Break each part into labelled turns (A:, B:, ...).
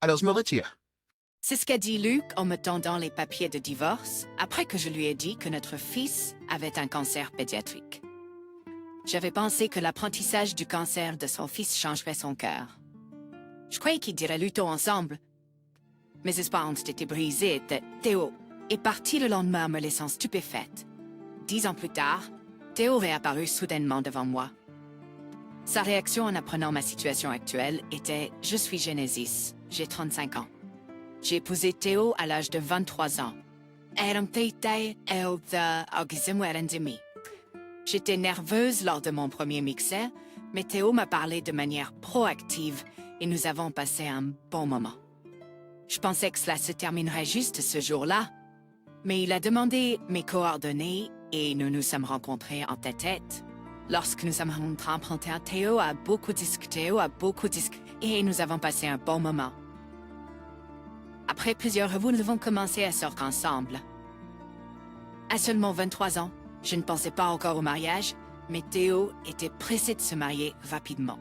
A: Alors je me retire.
B: C'est ce qu'a dit Luc en me tendant les papiers de divorce après que je lui ai dit que notre fils avait un cancer pédiatrique. J'avais pensé que l'apprentissage du cancer de son fils changerait son cœur. Je croyais qu'ils diraient luttons ensemble. Mes espoirs ont été brisés. Théo est parti le lendemain me laissant stupéfaite. 10 ans plus tard, Théo réapparut soudainement devant moi. Sa réaction en apprenant ma situation actuelle était « Je suis Genesis, j'ai 35 ans. J'ai épousé Théo à l'âge de 23 ans. J'étais nerveuse lors de mon premier mixer, mais Théo m'a parlé de manière proactive et nous avons passé un bon moment. Je pensais que cela se terminerait juste ce jour-là, mais il a demandé mes coordonnées et nous nous sommes rencontrés en tête-à-tête. Lorsque nous sommes rencontrés, Théo a beaucoup discuté, et nous avons passé un bon moment. Après plusieurs revues, nous avons commencé à sortir ensemble. À seulement 23 ans, je ne pensais pas encore au mariage, mais Théo était pressé de se marier rapidement.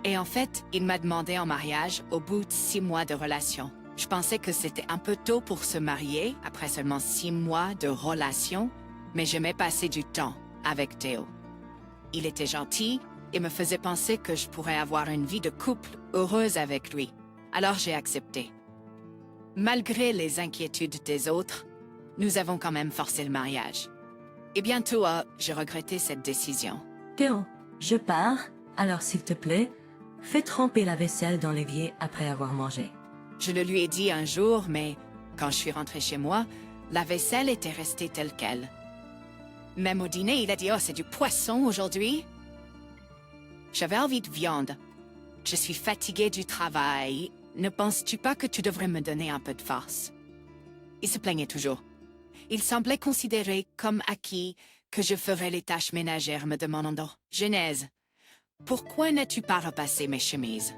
B: Et en fait, il m'a demandé en mariage au bout de 6 mois de relation. Je pensais que c'était un peu tôt pour se marier, après seulement 6 mois de relation, mais j'aimais passer du temps avec Théo. Il était gentil et me faisait penser que je pourrais avoir une vie de couple heureuse avec lui. Alors j'ai accepté. Malgré les inquiétudes des autres, nous avons quand même forcé le mariage. Et bientôt, je regrettais cette décision.
C: Théo, je pars, alors s'il te plaît, fais tremper la vaisselle dans l'évier après avoir mangé.
B: Je le lui ai dit un jour, mais quand je suis rentrée chez moi, la vaisselle était restée telle quelle. Même au dîner, il a dit « Oh, c'est du poisson aujourd'hui ?» J'avais envie de viande. Je suis fatiguée du travail. Ne penses-tu pas que tu devrais me donner un peu de force? Il se plaignait toujours. Il semblait considérer comme acquis que je ferais les tâches ménagères me demandant « Genèse, pourquoi n'as-tu pas repassé mes chemises ?»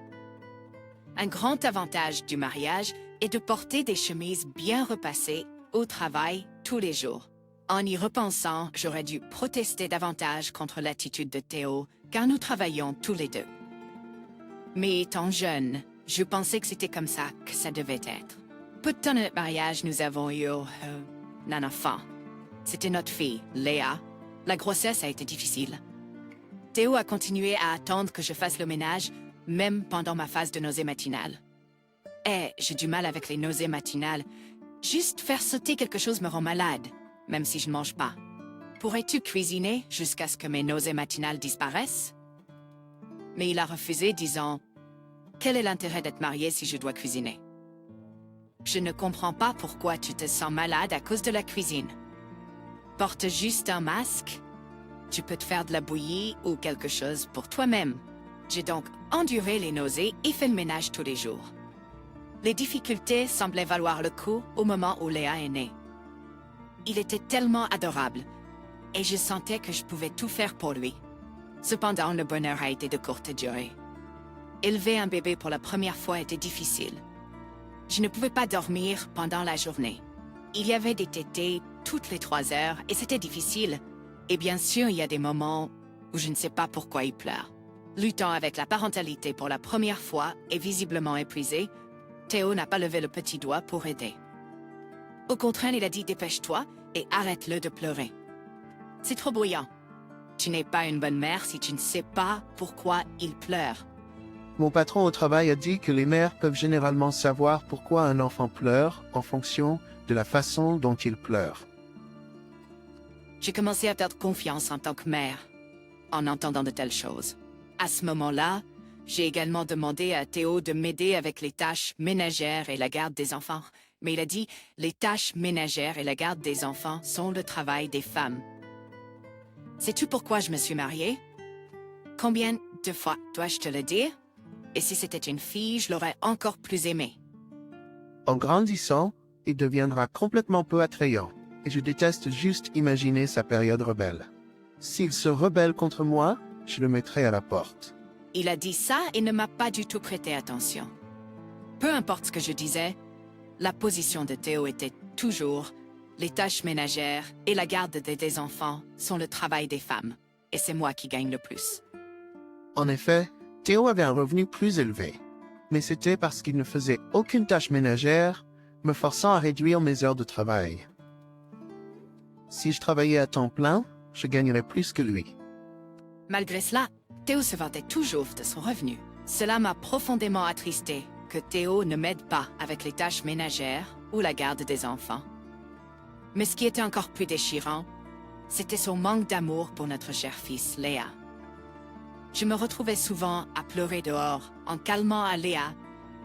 B: Un grand avantage du mariage est de porter des chemises bien repassées au travail tous les jours. En y repensant, j'aurais dû protester davantage contre l'attitude de Théo, car nous travaillions tous les deux. Mais étant jeune, je pensais que c'était comme ça que ça devait être. Peu de temps de notre mariage, nous avons eu un enfant. C'était notre fille, Léa. La grossesse a été difficile. Théo a continué à attendre que je fasse le ménage, même pendant ma phase de nausée matinale. Et j'ai du mal avec les nausées matinales. Juste faire sauter quelque chose me rend malade, même si je ne mange pas. Pourrais-tu cuisiner jusqu'à ce que mes nausées matinales disparaissent? Mais il a refusé, disant « Quel est l'intérêt d'être marié si je dois cuisiner? Je ne comprends pas pourquoi tu te sens malade à cause de la cuisine. Porte juste un masque. Tu peux te faire de la bouillie ou quelque chose pour toi-même. » J'ai donc enduré les nausées et fait le ménage tous les jours. Les difficultés semblaient valoir le coup au moment où Léa est née. Il était tellement adorable, et je sentais que je pouvais tout faire pour lui. Cependant, le bonheur a été de courte durée. Élever un bébé pour la première fois était difficile. Je ne pouvais pas dormir pendant la journée. Il y avait des tétés toutes les 3 heures, et c'était difficile. Et bien sûr, il y a des moments où je ne sais pas pourquoi il pleure. Luttant avec la parentalité pour la première fois et visiblement épuisé, Théo n'a pas levé le petit doigt pour aider. Au contraire, il a dit « Dépêche-toi et arrête-le de pleurer. C'est trop bruyant. Tu n'es pas une bonne mère si tu ne sais pas pourquoi il pleure. »
A: Mon patron au travail a dit que les mères peuvent généralement savoir pourquoi un enfant pleure en fonction de la façon dont il pleure.
B: J'ai commencé à perdre confiance en tant que mère en entendant de telles choses. À ce moment-là, j'ai également demandé à Théo de m'aider avec les tâches ménagères et la garde des enfants. Mais il a dit « Les tâches ménagères et la garde des enfants sont le travail des femmes. » Sais-tu pourquoi je me suis mariée? Combien de fois dois-je te le dire? Et si c'était une fille, je l'aurais encore plus aimée.
A: En grandissant, il deviendra complètement peu attrayant, et je déteste juste imaginer sa période rebelle. S'il se rebelle contre moi, je le mettrai à la porte.
B: Il a dit ça et ne m'a pas du tout prêté attention. Peu importe ce que je disais, la position de Théo était toujours « Les tâches ménagères et la garde des enfants sont le travail des femmes, et c'est moi qui gagne le plus. »
A: En effet, Théo avait un revenu plus élevé. mais c'était parce qu'il ne faisait aucune tâche ménagère, me forçant à réduire mes heures de travail. Si je travaillais à temps plein, je gagnerais plus que lui.
B: Malgré cela, Théo se vantait toujours de son revenu. Cela m'a profondément attristé que Théo ne m'aide pas avec les tâches ménagères ou la garde des enfants. Mais ce qui était encore plus déchirant, c'était son manque d'amour pour notre cher fils, Léa. Je me retrouvais souvent à pleurer dehors en calmant à Léa,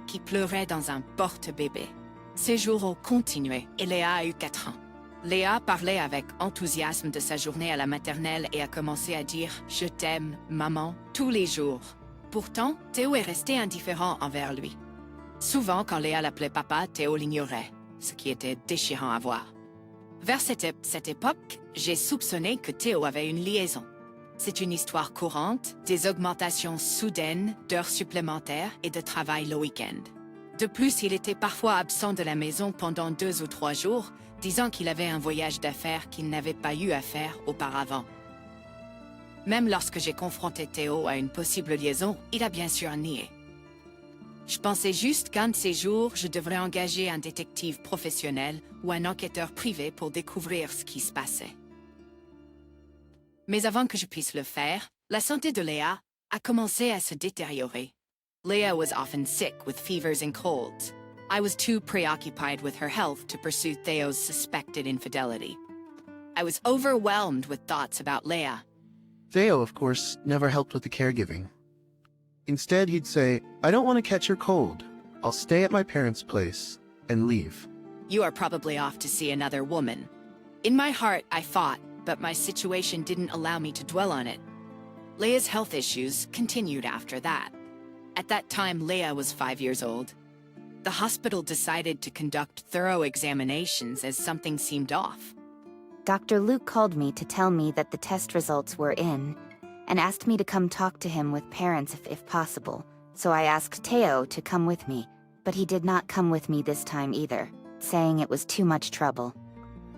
B: qui pleurait dans un porte-bébé. Ces jours ont continué et Léa a eu 4 ans. Léa parlait avec enthousiasme de sa journée à la maternelle et a commencé à dire « Je t'aime, maman » tous les jours. Pourtant, Théo est resté indifférent envers lui. Souvent, quand Léa l'appelait papa, Théo l'ignorait, ce qui était déchirant à voir. Vers cette époque, j'ai soupçonné que Théo avait une liaison. C'est une histoire courante, des augmentations soudaines d'heures supplémentaires et de travail le week-end. De plus, il était parfois absent de la maison pendant 2 ou 3 jours, disant qu'il avait un voyage d'affaires qu'il n'avait pas eu à faire auparavant. Même lorsque j'ai confronté Théo à une possible liaison, il a bien sûr nié. Je pensais juste qu'un de ces jours, je devrais engager un détective professionnel ou un enquêteur privé pour découvrir ce qui se passait. Mais avant que je puisse le faire, la santé de Léa a commencé à se détériorer. Léa was often sick with fevers and colds. I was too preoccupied with her health to pursue Théo's suspected infidelity. I was overwhelmed with thoughts about Léa.
A: Theo, of course, never helped with the caregiving. Instead, he'd say, I don't want to catch your cold. I'll stay at my parents' place, and leave.
B: You are probably off to see another woman. In my heart, I fought, but my situation didn't allow me to dwell on it. Léa's health issues continued after that. At that time, Léa was 5 years old. The hospital decided to conduct thorough examinations as something seemed off.
D: Dr. Luke called me to tell me that the test results were in, and asked me to come talk to him with parents if possible. So I asked Teo to come with me, but he did not come with me this time either, saying it was too much trouble.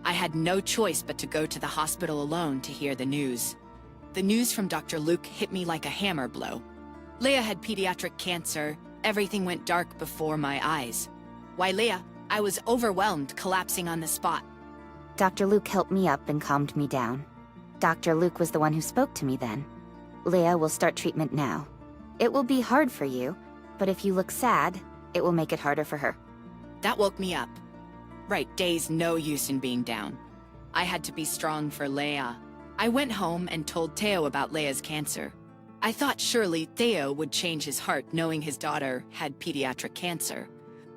B: I had no choice but to go to the hospital alone to hear the news. The news from Dr. Luke hit me like a hammer blow. Léa had pediatric cancer. Everything went dark before my eyes. Why, Léa, I was overwhelmed, collapsing on the spot.
D: Dr. Luke helped me up and calmed me down. Dr. Luke was the one who spoke to me then. Léa will start treatment now. It will be hard for you, but if you look sad, it will make it harder for her.
B: That woke me up. Right, days no use in being down. I had to be strong for Léa. I went home and told Théo about Léa's cancer. I thought surely Théo would change his heart knowing his daughter had pediatric cancer.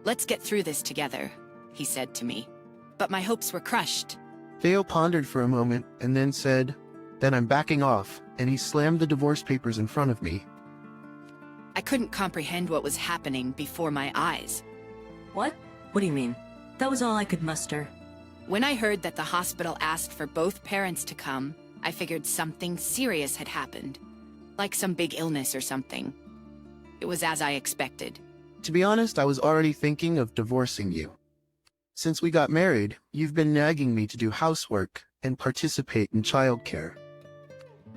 B: Let's get through this together, he said to me. But my hopes were crushed.
A: Theo pondered for a moment and then said, Then I'm backing off, and he slammed the divorce papers in front of me.
B: I couldn't comprehend what was happening before my eyes.
C: What? What do you mean? That was all I could muster.
B: When I heard that the hospital asked for both parents to come, I figured something serious had happened. Like some big illness or something. It was as I expected.
A: To be honest, I was already thinking of divorcing you. Since we got married, you've been nagging me to do housework and participate in childcare.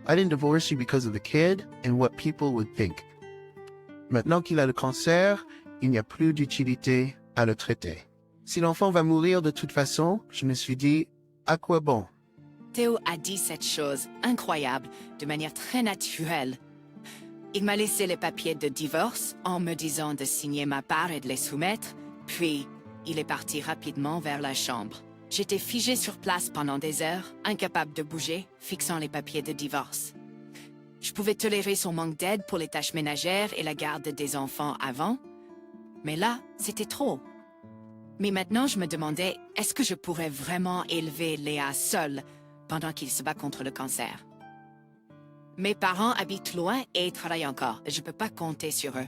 A: I didn't divorce you because of the kid and what people would think. Maintenant qu'il a le cancer, il n'y a plus d'utilité à le traiter. Si l'enfant va mourir de toute façon, je me suis dit, à quoi bon?
B: Théo a dit cette chose incroyable de manière très naturelle. Il m'a laissé les papiers de divorce en me disant de signer ma part et de les soumettre, puis il est parti rapidement vers la chambre. J'étais figée sur place pendant des heures, incapable de bouger, fixant les papiers de divorce. Je pouvais tolérer son manque d'aide pour les tâches ménagères et la garde des enfants avant, mais là, c'était trop. Mais maintenant, je me demandais, est-ce que je pourrais vraiment élever Léa seule pendant qu'il se bat contre le cancer? Mes parents habitent loin et travaillent encore. Je ne peux pas compter sur eux.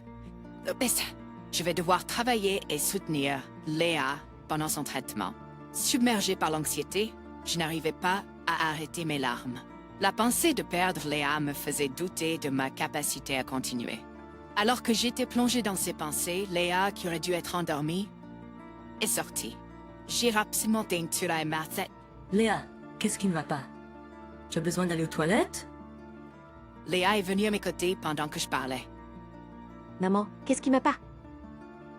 B: Je vais devoir travailler et soutenir Léa pendant son traitement. Submergée par l'anxiété, je n'arrivais pas à arrêter mes larmes. La pensée de perdre Léa me faisait douter de ma capacité à continuer. Alors que j'étais plongée dans ces pensées, Léa, qui aurait dû être endormie, est sortie. J'ai rapidement teinturé ma tête.
C: Léa, qu'est-ce qui ne va pas? Tu as besoin d'aller aux toilettes?
B: Léa est venue à mes côtés pendant que je parlais.
E: Maman, qu'est-ce qui m'a pas?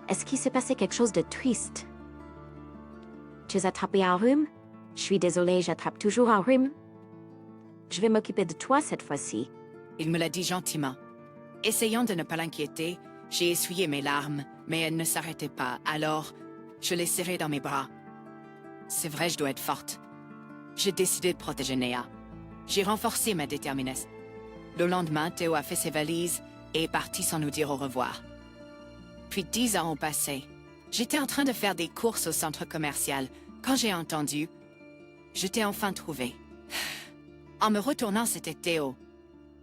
E: Est-ce qu'il s'est passé quelque chose de triste? Tu as attrapé un rhume? Je suis désolée, j'attrape toujours un rhume. Je vais m'occuper de toi cette fois-ci.
B: Il me l'a dit gentiment. Essayant de ne pas l'inquiéter, j'ai essuyé mes larmes, mais elles ne s'arrêtaient pas, alors je l'ai serré dans mes bras. C'est vrai, je dois être forte. J'ai décidé de protéger Néa. J'ai renforcé ma détermination. Le lendemain, Théo a fait ses valises et est parti sans nous dire au revoir. Puis 10 ans ont passé. J'étais en train de faire des courses au centre commercial quand j'ai entendu « Je t'ai enfin trouvé ». En me retournant, c'était Théo.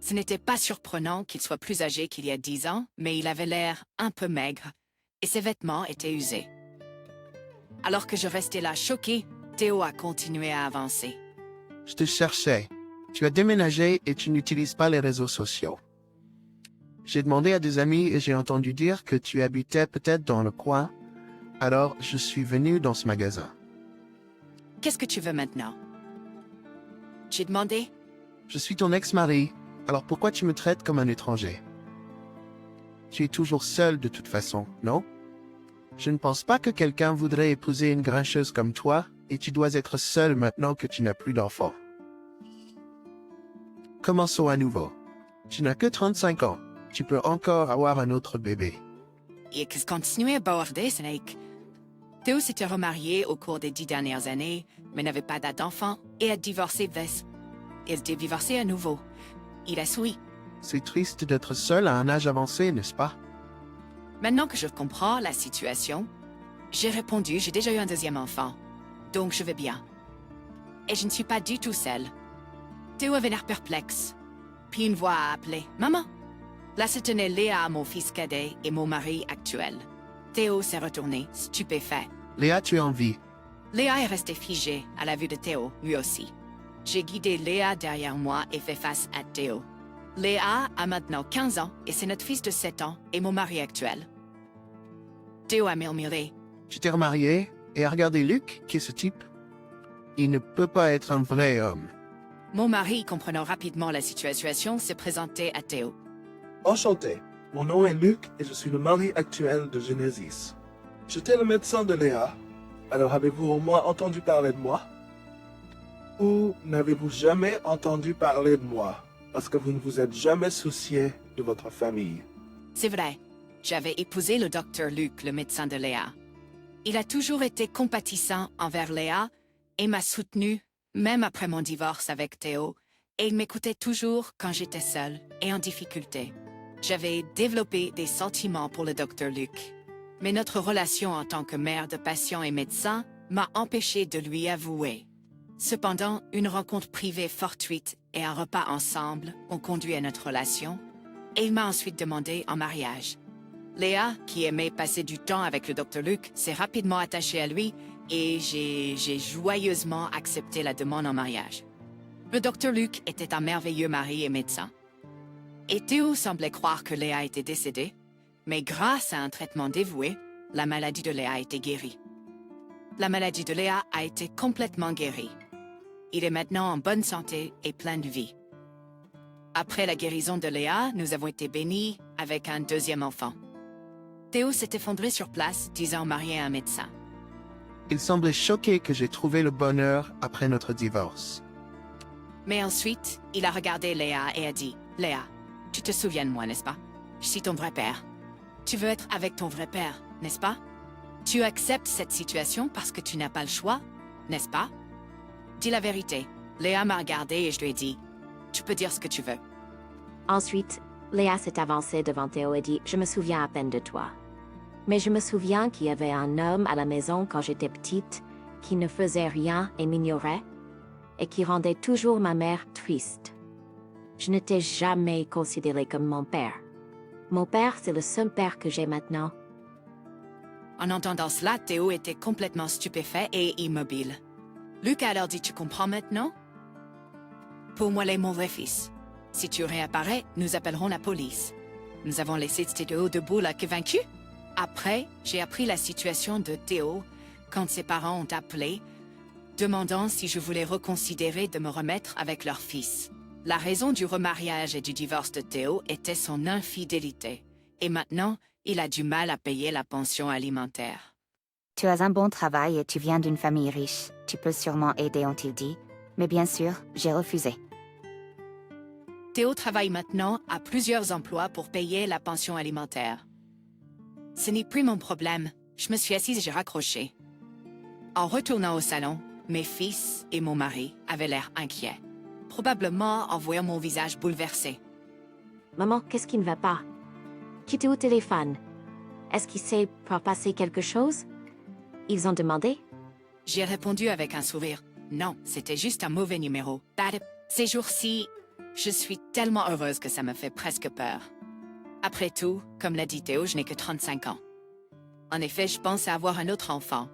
B: Ce n'était pas surprenant qu'il soit plus âgé qu'il y a 10 ans, mais il avait l'air un peu maigre et ses vêtements étaient usés. Alors que je restais là choquée, Théo a continué à avancer.
A: Je te cherchais. Tu as déménagé et tu n'utilises pas les réseaux sociaux. J'ai demandé à des amis et j'ai entendu dire que tu habitais peut-être dans le coin. Alors, je suis venu dans ce magasin.
B: Qu'est-ce que tu veux maintenant? J'ai demandé.
A: Je suis ton ex-mari. Alors pourquoi tu me traites comme un étranger? Tu es toujours seul de toute façon, non? Je ne pense pas que quelqu'un voudrait épouser une grincheuse comme toi, et tu dois être seul maintenant que tu n'as plus d'enfant. Commençons à nouveau. Tu n'as que 35 ans. Tu peux encore avoir un autre bébé.
B: Et que continuer à border, Snake. Théo s'était remarié au cours des 10 dernières années, mais n'avait pas date d'enfant, et a divorcé Vess. Il s'est divorcé à nouveau. Il a souri.
A: C'est triste d'être seul à un âge avancé, n'est-ce pas?
B: Maintenant que je comprends la situation, j'ai répondu, j'ai déjà eu un deuxième enfant, donc je vais bien. Et je ne suis pas du tout seule. Théo avait l'air perplexe. Puis une voix a appelé « Maman !» Là se tenait Léa, mon fils cadet, et mon mari actuel. Théo s'est retourné, stupéfait.
A: Léa, tu es en vie.
B: Léa est restée figée à la vue de Théo, lui aussi. J'ai guidé Léa derrière moi et fait face à Théo. Léa a maintenant 15 ans et c'est notre fils de 7 ans et mon mari actuel. Théo a murmuré.
A: Tu t'es remarié et a regardé Luc, qui est ce type? Il ne peut pas être un vrai homme.
B: Mon mari, comprenant rapidement la situation, s'est présenté à Théo.
F: Enchanté, mon nom est Luc et je suis le mari actuel de Genesis. J'étais le médecin de Léa, alors avez-vous au moins entendu parler de moi? Ou n'avez-vous jamais entendu parler de moi, parce que vous ne vous êtes jamais soucié de votre famille?
B: C'est vrai, j'avais épousé le docteur Luc, le médecin de Léa. Il a toujours été compatissant envers Léa et m'a soutenu, même après mon divorce avec Théo, et il m'écoutait toujours quand j'étais seule et en difficulté. J'avais développé des sentiments pour le docteur Luc, mais notre relation en tant que mère de patient et médecin m'a empêché de lui avouer. Cependant, une rencontre privée fortuite et un repas ensemble ont conduit à notre relation, et il m'a ensuite demandé en mariage. Léa, qui aimait passer du temps avec le docteur Luc, s'est rapidement attachée à lui et j'ai joyeusement accepté la demande en mariage. Le docteur Luc était un merveilleux mari et médecin. Et Théo semblait croire que Léa était décédée, mais grâce à un traitement dévoué, la maladie de Léa a été guérie. La maladie de Léa a été complètement guérie. Il est maintenant en bonne santé et plein de vie. Après la guérison de Léa, nous avons été bénis avec un deuxième enfant. Théo s'est effondré sur place, disant marié à un médecin.
A: Il semblait choqué que j'ai trouvé le bonheur après notre divorce.
B: Mais ensuite, il a regardé Léa et a dit « Léa, tu te souviens de moi, n'est-ce pas? Je suis ton vrai père. Tu veux être avec ton vrai père, n'est-ce pas? Tu acceptes cette situation parce que tu n'as pas le choix, n'est-ce pas? Dis la vérité. » Léa m'a regardé et je lui ai dit « Tu peux dire ce que tu veux. »
E: Ensuite, Léa s'est avancée devant Théo et dit « Je me souviens à peine de toi. Mais je me souviens qu'il y avait un homme à la maison quand j'étais petite qui ne faisait rien et m'ignorait et qui rendait toujours ma mère triste. Je ne t'ai jamais considéré comme mon père. Mon père, c'est le seul père que j'ai maintenant. »
B: En entendant cela, Théo était complètement stupéfait et immobile. Luc a alors dit « Tu comprends maintenant? Pour moi, il est mon vrai fils. Si tu réapparais, nous appellerons la police. » Nous avons laissé Théo debout là que vaincu. Après, j'ai appris la situation de Théo quand ses parents ont appelé, demandant si je voulais reconsidérer de me remettre avec leur fils. La raison du remariage et du divorce de Théo était son infidélité. Et maintenant, Il a du mal à payer la pension alimentaire.
D: Tu as un bon travail et tu viens d'une famille riche. Tu peux sûrement aider, ont-ils dit. Mais bien sûr, j'ai refusé.
B: Théo travaille maintenant à plusieurs emplois pour payer la pension alimentaire. Ce n'est plus mon problème. Je me suis assise et j'ai raccroché. En retournant au salon, mes fils et mon mari avaient l'air inquiets, probablement en voyant mon visage bouleversé.
E: Maman, qu'est-ce qui ne va pas? Qui était au téléphone? Est-ce qu'il s'est passé quelque chose? Ils ont demandé?
B: J'ai répondu avec un sourire. Non, c'était juste un mauvais numéro. Ces jours-ci, je suis tellement heureuse que ça me fait presque peur. Après tout, comme l'a dit Théo, je n'ai que 35 ans. En effet, je pense à avoir un autre enfant,